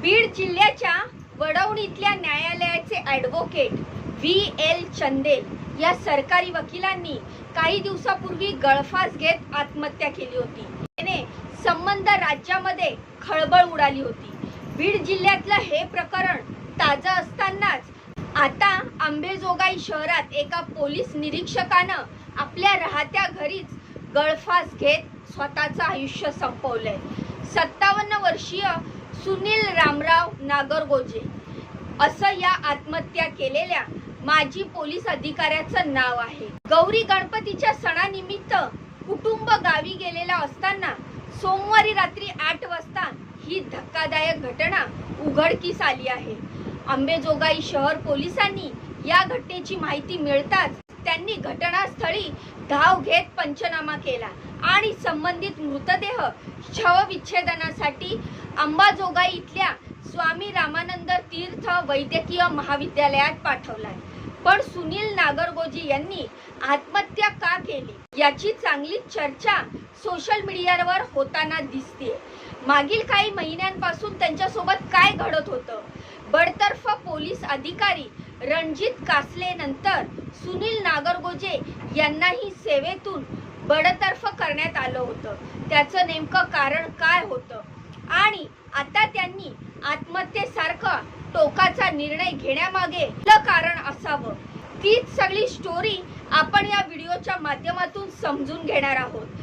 बीड जिल्ह्याच्या वडवणीतल्या न्यायालयाचे advocate VL Chandel या सरकारी वकिलांनी काही दिवसापूर्वी गळफास घेत आत्महत्या केली होती। त्याने संबंध राज्यामध्ये खळबळ उडाली होती। बीड जिल्ह्यातलं हे प्रकरण ताजं असतानाच आता अंबेजोगाई शहरात एका पोलीस निरीक्षकानं आपल्या राहत्या घरीच गळफास घेत स्वतःचं आयुष्य संपवलंय। 57 वर्षीय सुनील रामराव नागरगोजे असं या आत्महत्या केलेल्या माजी पोलीस अधिकाऱ्याचं नाव आहे। गौरी गणपतीच्या सणानिमित्त कुटुंब गावी गेलेला असताना सोमवारी रात्री 8 वाजता ही धक्कादायक घटना उघडकीस आली आहे। अंबेजोगाई शहर पोलिसांनी या घटनेची माहिती मिळताच त्यांनी घटनास्थळी धाव घेत पंचनामा केला आणि संबंधित मृतदेह शवविच्छेदनासाठी अंबाजोगाई इथल्या स्वामी रामानंद तीर्थ वैद्यकीय महाविद्यालयात पाठवलाय। पण सुनील नागरगोजे यांनी आत्महत्या का केली याची चांगली चर्चा सोशल मीडियावर होताना दिसते। मागील काही महिन्यांपासून त्यांच्यासोबत काय घडत होतं? बडतर्फ पोलीस अधिकारी रणजित कासले नंतर सुनील नागरगोजे यांनाही सेवेतून बडतर्फ करण्यात आलं होतं। त्याचं नेमकं कारण काय होतं आणि आता त्यांनी आत्महत्येसारखा टोकाचा निर्णय घेण्यामागे कारण असावं, तीच सगळी स्टोरी आपण या व्हिडिओच्या माध्यमातून समजून घेणार आहोत।